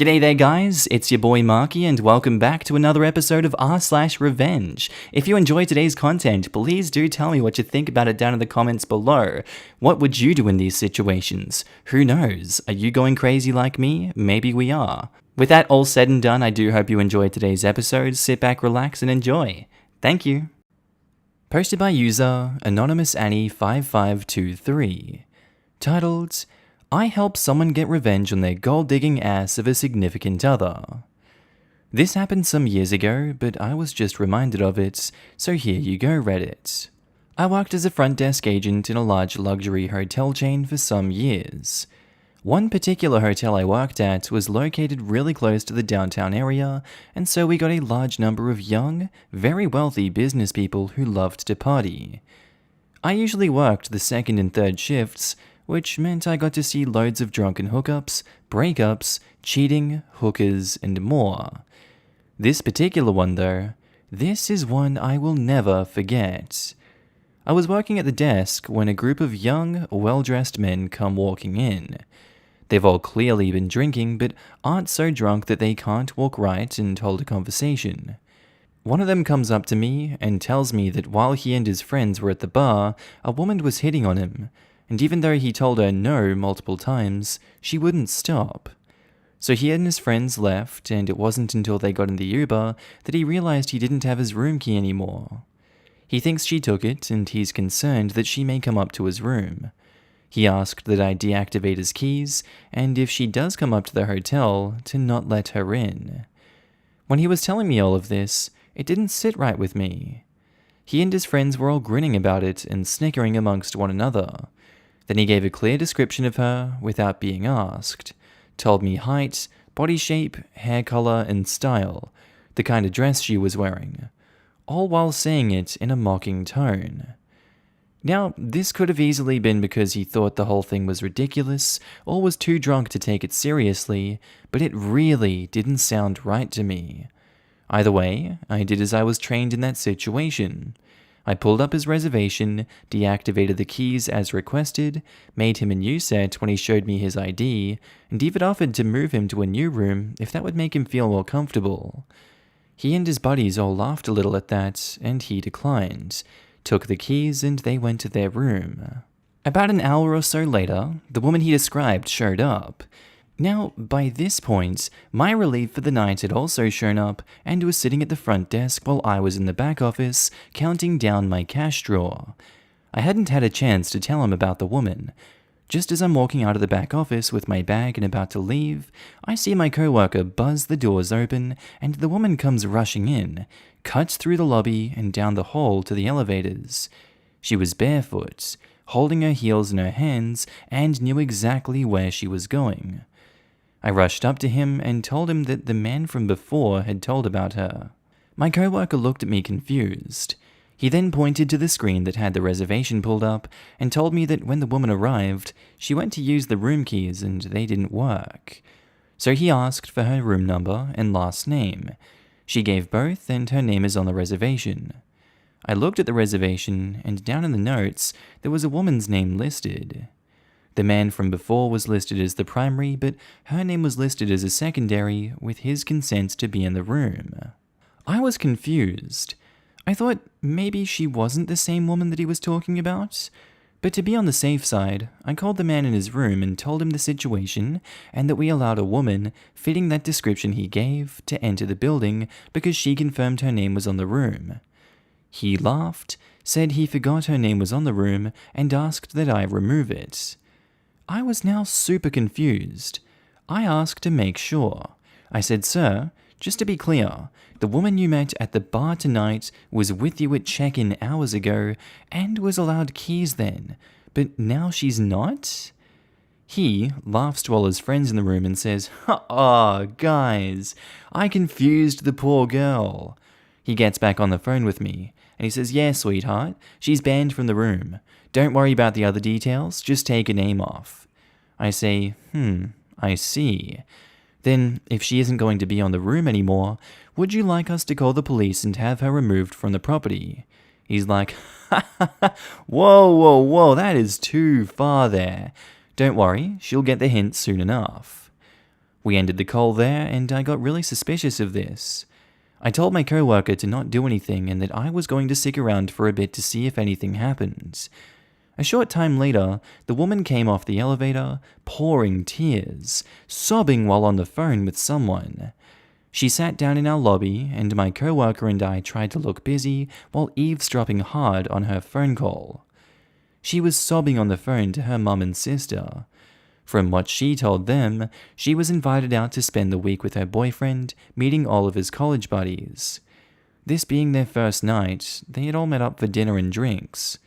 G'day there guys, it's your boy Markee and welcome back to another episode of r/Revenge. If you enjoy today's content, please do tell me what you think about it down in the comments below. What would you do in these situations? Who knows? Are you going crazy like me? Maybe we are. With that all said and done, I do hope you enjoyed today's episode. Sit back, relax, and enjoy. Thank you. Posted by user Anonymous Annie 5523. Titled, I help someone get revenge on their gold-digging ass of a significant other. This happened some years ago, but I was just reminded of it, so here you go Reddit. I worked as a front desk agent in a large luxury hotel chain for some years. One particular hotel I worked at was located really close to the downtown area, and so we got a large number of young, very wealthy business people who loved to party. I usually worked the second and third shifts, which meant I got to see loads of drunken hookups, breakups, cheating, hookers, and more. This particular one though, this is one I will never forget. I was working at the desk when a group of young, well-dressed men come walking in. They've all clearly been drinking, but aren't so drunk that they can't walk right and hold a conversation. One of them comes up to me and tells me that while he and his friends were at the bar, a woman was hitting on him, and even though he told her no multiple times, she wouldn't stop. So he and his friends left, and it wasn't until they got in the Uber that he realized he didn't have his room key anymore. He thinks she took it, and he's concerned that she may come up to his room. He asked that I deactivate his keys, and if she does come up to the hotel, to not let her in. When he was telling me all of this, it didn't sit right with me. He and his friends were all grinning about it and snickering amongst one another. Then he gave a clear description of her without being asked, told me height, body shape, hair color, and style, the kind of dress she was wearing, all while saying it in a mocking tone. Now, this could have easily been because he thought the whole thing was ridiculous or was too drunk to take it seriously, but it really didn't sound right to me. Either way, I did as I was trained in that situation. I pulled up his reservation, deactivated the keys as requested, made him a new set when he showed me his ID, and even offered to move him to a new room if that would make him feel more comfortable. He and his buddies all laughed a little at that, and he declined, took the keys, and they went to their room. About an hour or so later, the woman he described showed up. Now, by this point, my relief for the night had also shown up and was sitting at the front desk while I was in the back office counting down my cash drawer. I hadn't had a chance to tell him about the woman. Just as I'm walking out of the back office with my bag and about to leave, I see my coworker buzz the doors open and the woman comes rushing in, cuts through the lobby and down the hall to the elevators. She was barefoot, holding her heels in her hands, and knew exactly where she was going. I rushed up to him and told him that the man from before had told about her. My coworker looked at me confused. He then pointed to the screen that had the reservation pulled up and told me that when the woman arrived, she went to use the room keys and they didn't work. So he asked for her room number and last name. She gave both and her name is on the reservation. I looked at the reservation and down in the notes, there was a woman's name listed. The man from before was listed as the primary, but her name was listed as a secondary with his consent to be in the room. I was confused. I thought maybe she wasn't the same woman that he was talking about. But to be on the safe side, I called the man in his room and told him the situation and that we allowed a woman, fitting that description he gave, to enter the building because she confirmed her name was on the room. He laughed, said he forgot her name was on the room, and asked that I remove it. I was now super confused. I asked to make sure. I said, "Sir, just to be clear, the woman you met at the bar tonight was with you at check-in hours ago and was allowed keys then, but now she's not?" He laughs to all his friends in the room and says, guys, I confused the poor girl." He gets back on the phone with me and he says, "Yeah, sweetheart, she's banned from the room. Don't worry about the other details, just take her name off." I say, I see. Then, if she isn't going to be on the room anymore, would you like us to call the police and have her removed from the property? He's like, whoa, that is too far there. Don't worry, she'll get the hint soon enough. We ended the call there, and I got really suspicious of this. I told my coworker to not do anything and that I was going to stick around for a bit to see if anything happened. A short time later, the woman came off the elevator, pouring tears, sobbing while on the phone with someone. She sat down in our lobby, and my coworker and I tried to look busy while eavesdropping hard on her phone call. She was sobbing on the phone to her mum and sister. From what she told them, she was invited out to spend the week with her boyfriend, meeting all of his college buddies. This being their first night, they had all met up for dinner and drinks.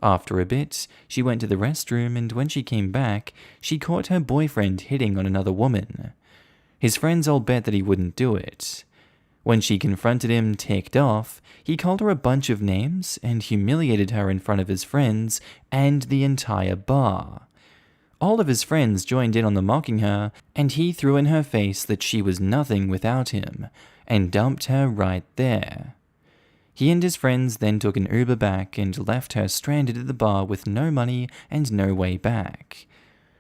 After a bit, she went to the restroom, and when she came back, she caught her boyfriend hitting on another woman. His friends all bet that he wouldn't do it. When she confronted him, ticked off, he called her a bunch of names and humiliated her in front of his friends and the entire bar. All of his friends joined in on the mocking her, and he threw in her face that she was nothing without him, and dumped her right there. He and his friends then took an Uber back and left her stranded at the bar with no money and no way back.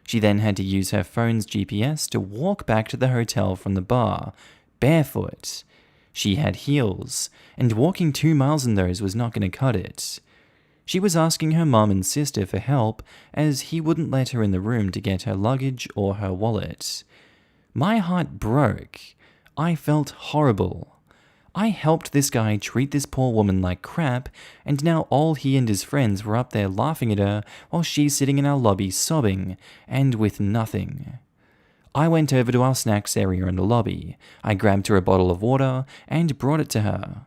She then had to use her phone's GPS to walk back to the hotel from the bar, barefoot. She had heels, and walking 2 miles in those was not going to cut it. She was asking her mom and sister for help, as he wouldn't let her in the room to get her luggage or her wallet. My heart broke. I felt horrible. I helped this guy treat this poor woman like crap, and now all he and his friends were up there laughing at her while she's sitting in our lobby sobbing, and with nothing. I went over to our snacks area in the lobby. I grabbed her a bottle of water and brought it to her.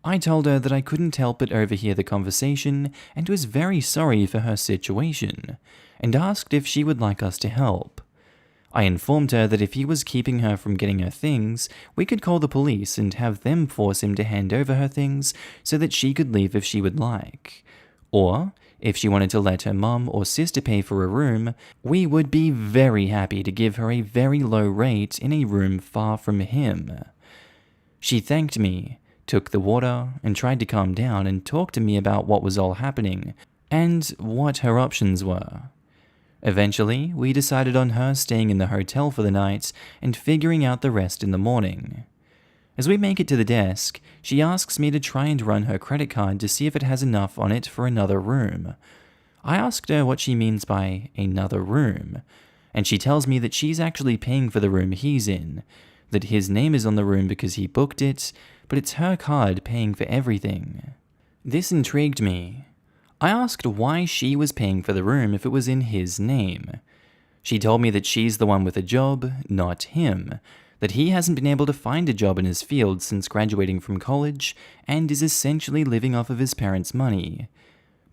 I told her that I couldn't help but overhear the conversation and was very sorry for her situation, and asked if she would like us to help. I informed her that if he was keeping her from getting her things, we could call the police and have them force him to hand over her things so that she could leave if she would like. Or, if she wanted to let her mum or sister pay for a room, we would be very happy to give her a very low rate in a room far from him. She thanked me, took the water, and tried to calm down and talk to me about what was all happening and what her options were. Eventually, we decided on her staying in the hotel for the night and figuring out the rest in the morning. As we make it to the desk, she asks me to try and run her credit card to see if it has enough on it for another room. I asked her what she means by another room, and she tells me that she's actually paying for the room he's in, that his name is on the room because he booked it, but it's her card paying for everything. This intrigued me. I asked why she was paying for the room if it was in his name. She told me that she's the one with a job, not him, that he hasn't been able to find a job in his field since graduating from college and is essentially living off of his parents' money.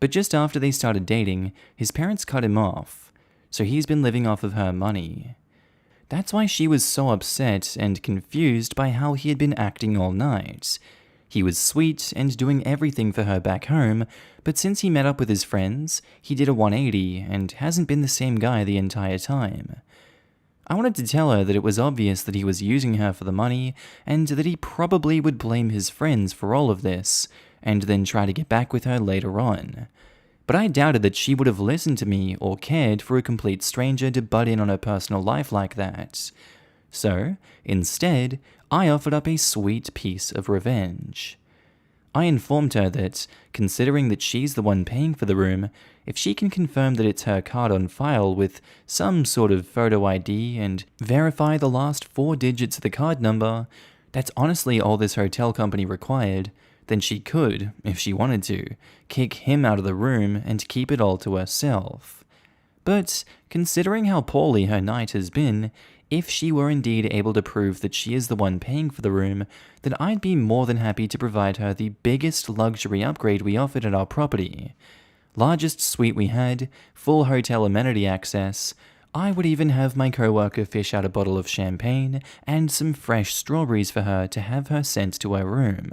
But just after they started dating, his parents cut him off, so he's been living off of her money. That's why she was so upset and confused by how he had been acting all night. He was sweet and doing everything for her back home, but since he met up with his friends, he did a 180 and hasn't been the same guy the entire time. I wanted to tell her that it was obvious that he was using her for the money, and that he probably would blame his friends for all of this, and then try to get back with her later on. But I doubted that she would have listened to me or cared for a complete stranger to butt in on her personal life like that. So, instead, I offered up a sweet piece of revenge. I informed her that, considering that she's the one paying for the room, if she can confirm that it's her card on file with some sort of photo ID and verify the last 4 digits of the card number, that's honestly all this hotel company required, then she could, if she wanted to, kick him out of the room and keep it all to herself. But, considering how poorly her night has been, if she were indeed able to prove that she is the one paying for the room, then I'd be more than happy to provide her the biggest luxury upgrade we offered at our property. Largest suite we had, full hotel amenity access. I would even have my coworker fish out a bottle of champagne and some fresh strawberries for her to have her sent to her room.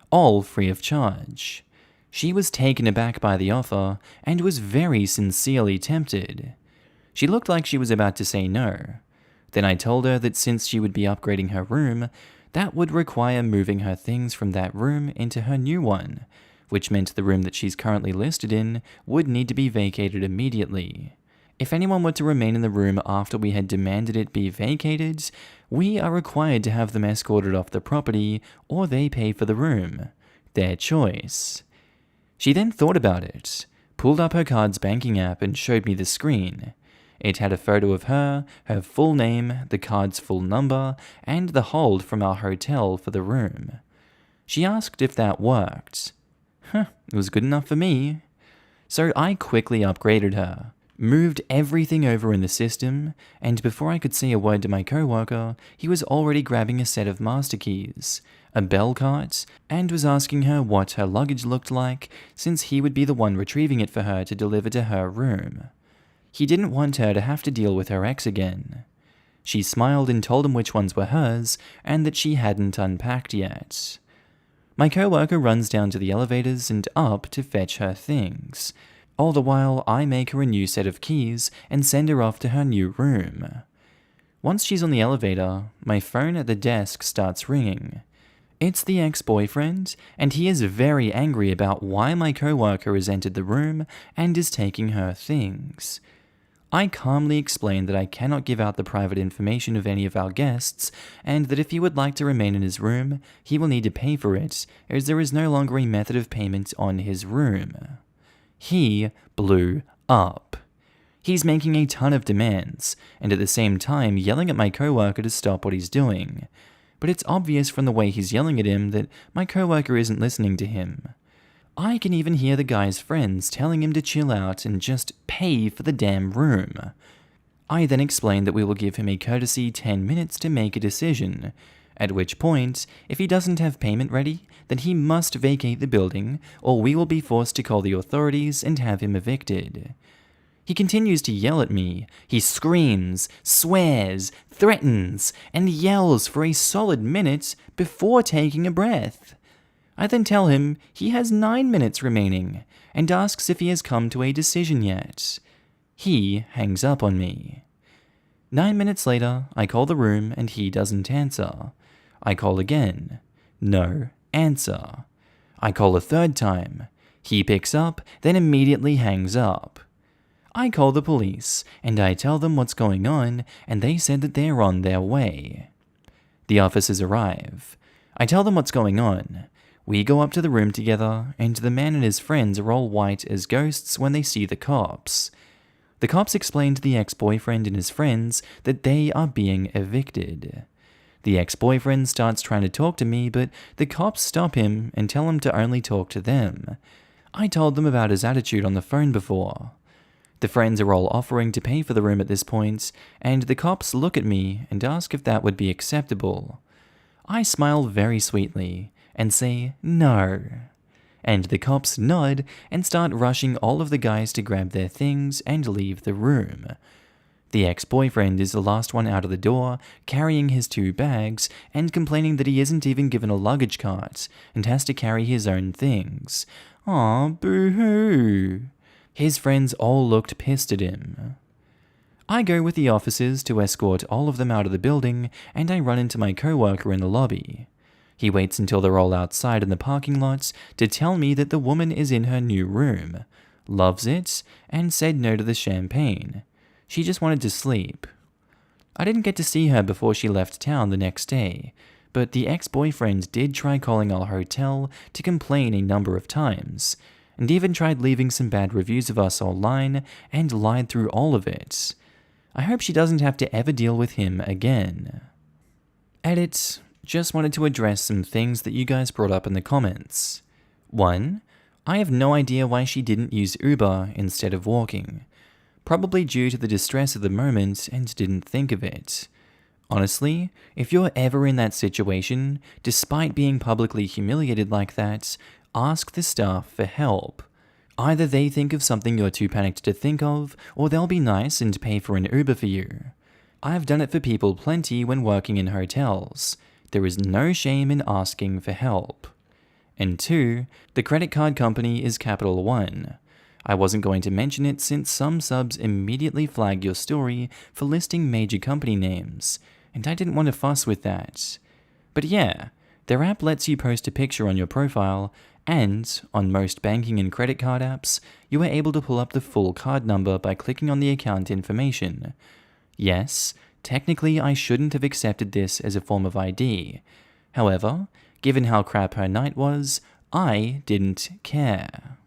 All free of charge. She was taken aback by the offer and was very sincerely tempted. She looked like she was about to say no. Then I told her that since she would be upgrading her room, that would require moving her things from that room into her new one, which meant the room that she's currently listed in would need to be vacated immediately. If anyone were to remain in the room after we had demanded it be vacated, we are required to have them escorted off the property or they pay for the room. Their choice. She then thought about it, pulled up her card's banking app and showed me the screen. It had a photo of her, her full name, the card's full number, and the hold from our hotel for the room. She asked if that worked. It was good enough for me. So I quickly upgraded her, moved everything over in the system, and before I could say a word to my coworker, he was already grabbing a set of master keys, a bell cart, and was asking her what her luggage looked like, since he would be the one retrieving it for her to deliver to her room. He didn't want her to have to deal with her ex again. She smiled and told him which ones were hers, and that she hadn't unpacked yet. My coworker runs down to the elevators and up to fetch her things. All the while, I make her a new set of keys and send her off to her new room. Once she's on the elevator, my phone at the desk starts ringing. It's the ex-boyfriend, and he is very angry about why my coworker has entered the room and is taking her things. I calmly explain that I cannot give out the private information of any of our guests, and that if he would like to remain in his room, he will need to pay for it, as there is no longer a method of payment on his room. He blew up. He's making a ton of demands, and at the same time yelling at my coworker to stop what he's doing. But it's obvious from the way he's yelling at him that my coworker isn't listening to him. I can even hear the guy's friends telling him to chill out and just pay for the damn room. I then explain that we will give him a courtesy 10 minutes to make a decision, at which point, if he doesn't have payment ready, then he must vacate the building, or we will be forced to call the authorities and have him evicted. He continues to yell at me. He screams, swears, threatens, and yells for a solid minute before taking a breath. I then tell him he has 9 minutes remaining, and asks if he has come to a decision yet. He hangs up on me. 9 minutes later, I call the room and he doesn't answer. I call again. No answer. I call a third time. He picks up, then immediately hangs up. I call the police, and I tell them what's going on, and they said that they're on their way. The officers arrive. I tell them what's going on. We go up to the room together, and the man and his friends are all white as ghosts when they see the cops. The cops explain to the ex-boyfriend and his friends that they are being evicted. The ex-boyfriend starts trying to talk to me, but the cops stop him and tell him to only talk to them. I told them about his attitude on the phone before. The friends are all offering to pay for the room at this point, and the cops look at me and ask if that would be acceptable. I smile very sweetly and say no. And the cops nod and start rushing all of the guys to grab their things and leave the room. The ex-boyfriend is the last one out of the door, carrying his 2 bags and complaining that he isn't even given a luggage cart and has to carry his own things. Aw, boo-hoo. His friends all looked pissed at him. I go with the officers to escort all of them out of the building, and I run into my coworker in the lobby. He waits until they're all outside in the parking lot to tell me that the woman is in her new room, loves it, and said no to the champagne. She just wanted to sleep. I didn't get to see her before she left town the next day, but the ex-boyfriend did try calling our hotel to complain a number of times, and even tried leaving some bad reviews of us online and lied through all of it. I hope she doesn't have to ever deal with him again. Edit. Just wanted to address some things that you guys brought up in the comments. 1. I have no idea why she didn't use Uber instead of walking. Probably due to the distress of the moment and didn't think of it. Honestly, if you're ever in that situation, despite being publicly humiliated like that, ask the staff for help. Either they think of something you're too panicked to think of, or they'll be nice and pay for an Uber for you. I've done it for people plenty when working in hotels. There is no shame in asking for help. And 2, the credit card company is Capital One. I wasn't going to mention it since some subs immediately flagged your story for listing major company names, and I didn't want to fuss with that. But yeah, Their app lets you post a picture on your profile, and on most banking and credit card apps, you are able to pull up the full card number by clicking on the account information. Yes, technically I shouldn't have accepted this as a form of ID. However, given how crap her night was, I didn't care.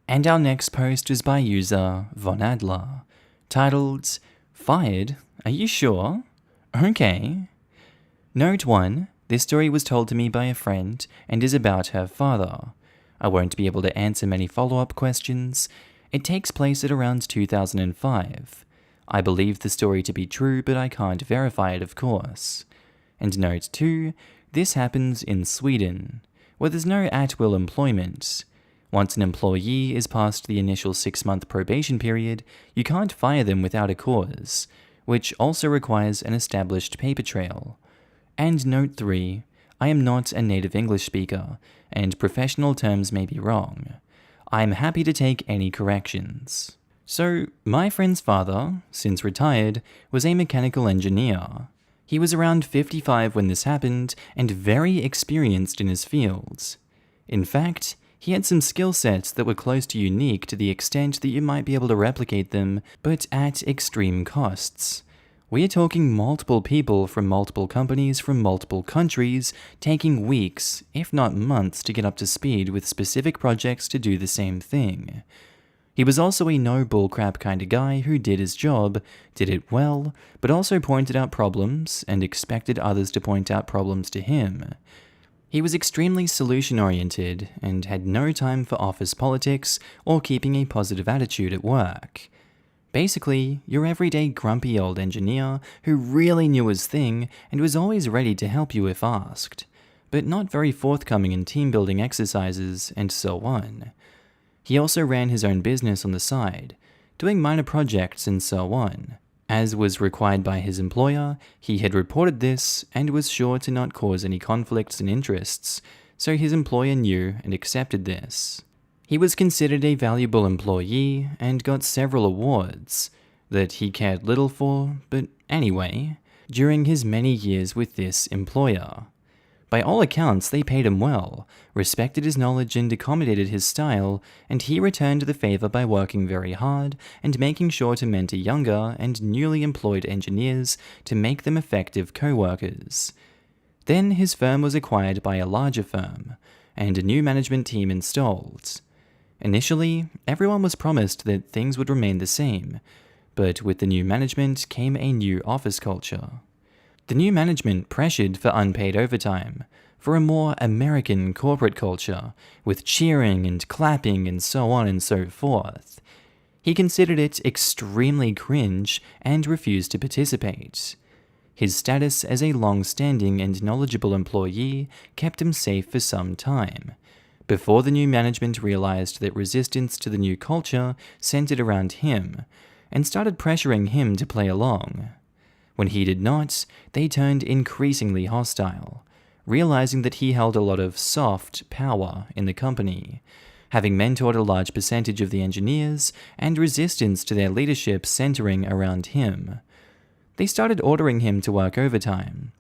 And our next post was by user Von Adler, titled, "Fired? Are you sure? Okay." Note 1. This story was told to me by a friend and is about her father. I won't be able to answer many follow-up questions. It takes place at around 2005. I believe the story to be true, but I can't verify it, of course. And note 2. This happens in Sweden, where there's no at-will employment. Once an employee is past the initial 6-month probation period, you can't fire them without a cause, which also requires an established paper trail. And note 3, I am not a native English speaker, and professional terms may be wrong. I am happy to take any corrections. So, my friend's father, since retired, was a mechanical engineer. He was around 55 when this happened, and very experienced in his field. In fact, he had some skill sets that were close to unique to the extent that you might be able to replicate them, but at extreme costs. We are talking multiple people from multiple companies from multiple countries taking weeks, if not months, to get up to speed with specific projects to do the same thing. He was also a no bullcrap kind of guy who did his job, did it well, but also pointed out problems and expected others to point out problems to him. He was extremely solution-oriented and had no time for office politics or keeping a positive attitude at work. Basically, your everyday grumpy old engineer who really knew his thing and was always ready to help you if asked, but not very forthcoming in team-building exercises and so on. He also ran his own business on the side, doing minor projects and so on. As was required by his employer, he had reported this and was sure to not cause any conflicts and interests, so his employer knew and accepted this. He was considered a valuable employee and got several awards that he cared little for, but anyway, during his many years with this employer. By all accounts, they paid him well, respected his knowledge and accommodated his style, and he returned the favor by working very hard and making sure to mentor younger and newly employed engineers to make them effective co-workers. Then his firm was acquired by a larger firm, and a new management team installed. Initially, everyone was promised that things would remain the same, but with the new management came a new office culture. The new management pressured for unpaid overtime, for a more American corporate culture, with cheering and clapping and so on and so forth. He considered it extremely cringe and refused to participate. His status as a long-standing and knowledgeable employee kept him safe for some time, before the new management realized that resistance to the new culture centered around him, and started pressuring him to play along. When he did not, they turned increasingly hostile, realizing that he held a lot of soft power in the company, having mentored a large percentage of the engineers and resistance to their leadership centering around him. They started ordering him to work overtime.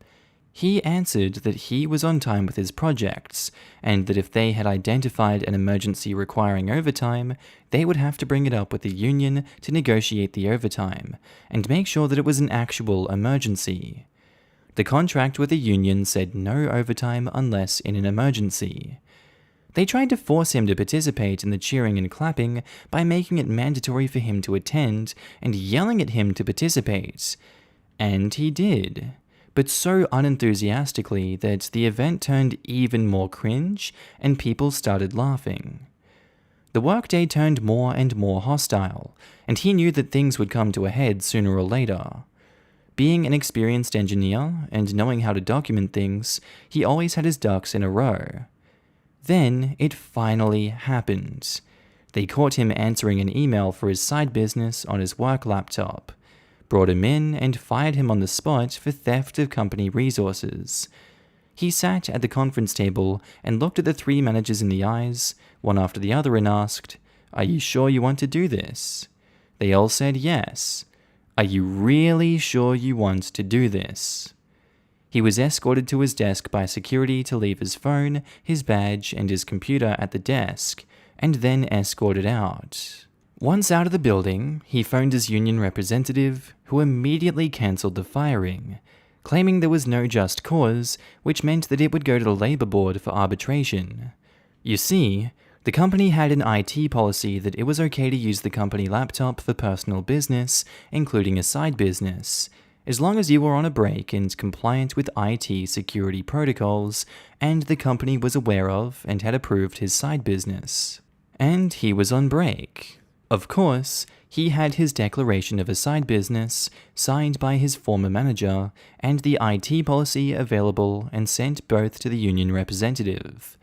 He answered that he was on time with his projects, and that if they had identified an emergency requiring overtime, they would have to bring it up with the union to negotiate the overtime, and make sure that it was an actual emergency. The contract with the union said no overtime unless in an emergency. They tried to force him to participate in the cheering and clapping by making it mandatory for him to attend and yelling at him to participate. And he did, but so unenthusiastically that the event turned even more cringe and people started laughing. The workday turned more and more hostile, and he knew that things would come to a head sooner or later. Being an experienced engineer and knowing how to document things, he always had his ducks in a row. Then it finally happened. They caught him answering an email for his side business on his work laptop, brought him in and fired him on the spot for theft of company resources. He sat at the conference table and looked at the 3 managers in the eyes, one after the other, and asked, "Are you sure you want to do this?" They all said yes. "Are you really sure you want to do this?" He was escorted to his desk by security to leave his phone, his badge, and his computer at the desk, and then escorted out. Once out of the building, he phoned his union representative, who immediately cancelled the firing, claiming there was no just cause, which meant that it would go to the labor board for arbitration. You see, the company had an IT policy that it was okay to use the company laptop for personal business, including a side business, as long as you were on a break and compliant with IT security protocols, and the company was aware of and had approved his side business. And he was on break. Of course, he had his declaration of a side business, signed by his former manager, and the IT policy available and sent both to the union representative.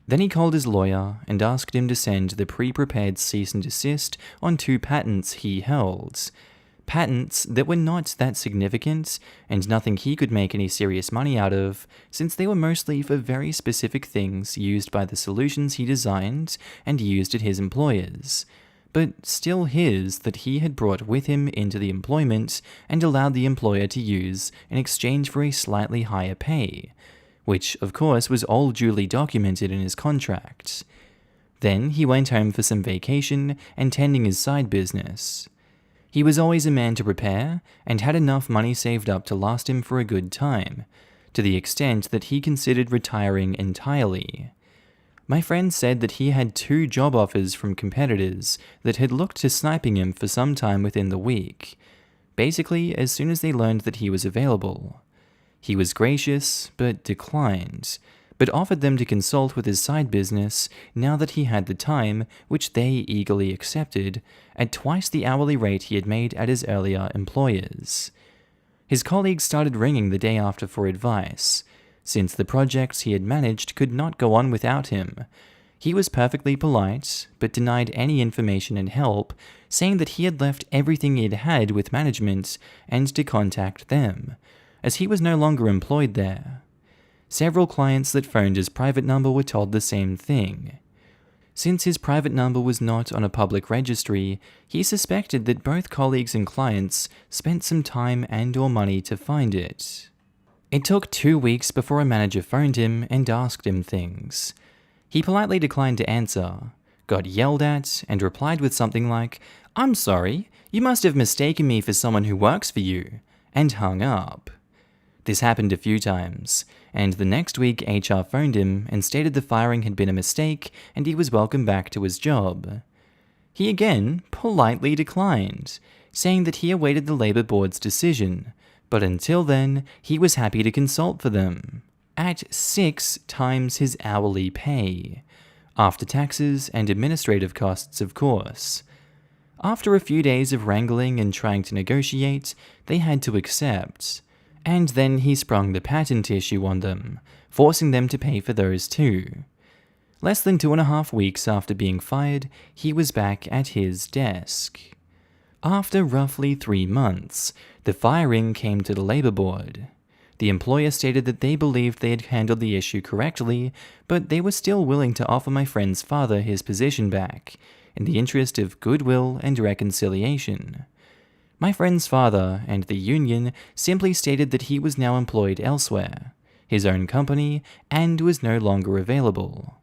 Then he called his lawyer and asked him to send the pre-prepared cease and desist on 2 patents he held. Patents that were not that significant, and nothing he could make any serious money out of, since they were mostly for very specific things used by the solutions he designed and used at his employers, but still his that he had brought with him into the employment and allowed the employer to use in exchange for a slightly higher pay, which of course was all duly documented in his contract. Then he went home for some vacation and tending his side business. He was always a man to prepare, and had enough money saved up to last him for a good time, to the extent that he considered retiring entirely. My friend said that he had 2 job offers from competitors that had looked to sniping him for some time within the week, basically as soon as they learned that he was available. He was gracious, but declined, but offered them to consult with his side business now that he had the time, which they eagerly accepted, at twice the hourly rate he had made at his earlier employers. His colleagues started ringing the day after for advice, since the projects he had managed could not go on without him. He was perfectly polite, but denied any information and help, saying that he had left everything he had with management and to contact them, as he was no longer employed there. Several clients that phoned his private number were told the same thing. Since his private number was not on a public registry, he suspected that both colleagues and clients spent some time and/or money to find it. It took 2 weeks before a manager phoned him and asked him things. He politely declined to answer, got yelled at, and replied with something like, "I'm sorry, you must have mistaken me for someone who works for you," and hung up. This happened a few times, and the next week HR phoned him and stated the firing had been a mistake and he was welcome back to his job. He again politely declined, saying that he awaited the Labour Board's decision, but until then, he was happy to consult for them, at 6 times his hourly pay, after taxes and administrative costs, of course. After a few days of wrangling and trying to negotiate, they had to accept. And then he sprung the patent issue on them, forcing them to pay for those too. Less than 2.5 weeks after being fired, he was back at his desk. After roughly 3 months, the firing came to the Labour Board. The employer stated that they believed they had handled the issue correctly, but they were still willing to offer my friend's father his position back, in the interest of goodwill and reconciliation. My friend's father and the union simply stated that he was now employed elsewhere, his own company, and was no longer available.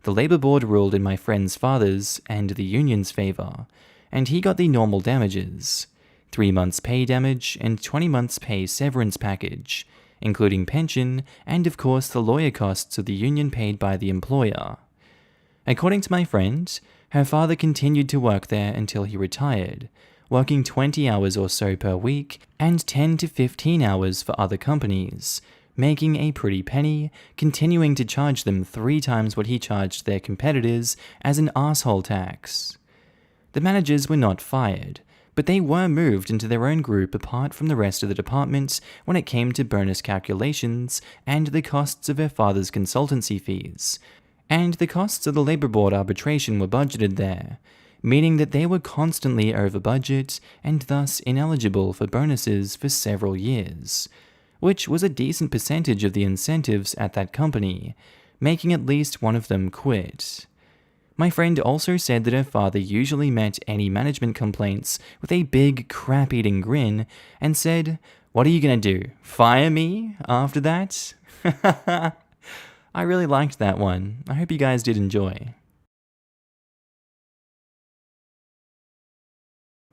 The Labour Board ruled in my friend's father's and the union's favour, and he got the normal damages, 3 months pay damage and 20 months pay severance package, including pension and of course the lawyer costs of the union paid by the employer. According to my friend, her father continued to work there until he retired, working 20 hours or so per week and 10 to 15 hours for other companies, making a pretty penny, continuing to charge them 3 times what he charged their competitors as an asshole tax. The managers were not fired, but they were moved into their own group apart from the rest of the department when it came to bonus calculations and the costs of her father's consultancy fees, and the costs of the Labour Board arbitration were budgeted there, meaning that they were constantly over budget and thus ineligible for bonuses for several years, which was a decent percentage of the incentives at that company, making at least one of them quit. My friend also said that her father usually met any management complaints with a big crap-eating grin and said, What are you gonna do? Fire me after that? I really liked that one. I hope you guys did enjoy.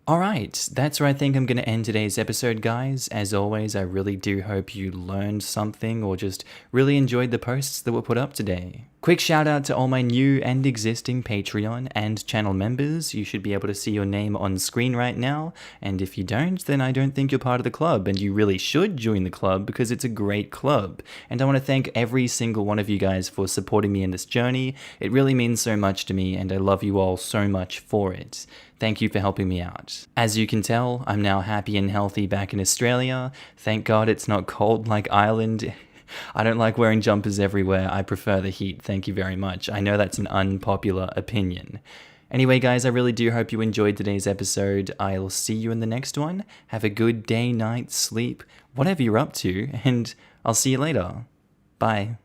Alright, that's where I think I'm going to end today's episode, guys. As always, I really do hope you learned something or just really enjoyed the posts that were put up today. Quick shout out to all my new and existing Patreon and channel members. You should be able to see your name on screen right now, and if you don't, then I don't think you're part of the club, and you really should join the club because it's a great club. And I want to thank every single one of you guys for supporting me in this journey. It really means so much to me, and I love you all so much for it. Thank you for helping me out. As you can tell, I'm now happy and healthy back in Australia. Thank God it's not cold like Ireland. I don't like wearing jumpers everywhere. I prefer the heat. Thank you very much. I know that's an unpopular opinion. Anyway, guys, I really do hope you enjoyed today's episode. I'll see you in the next one. Have a good day, night, sleep, whatever you're up to, and I'll see you later. Bye.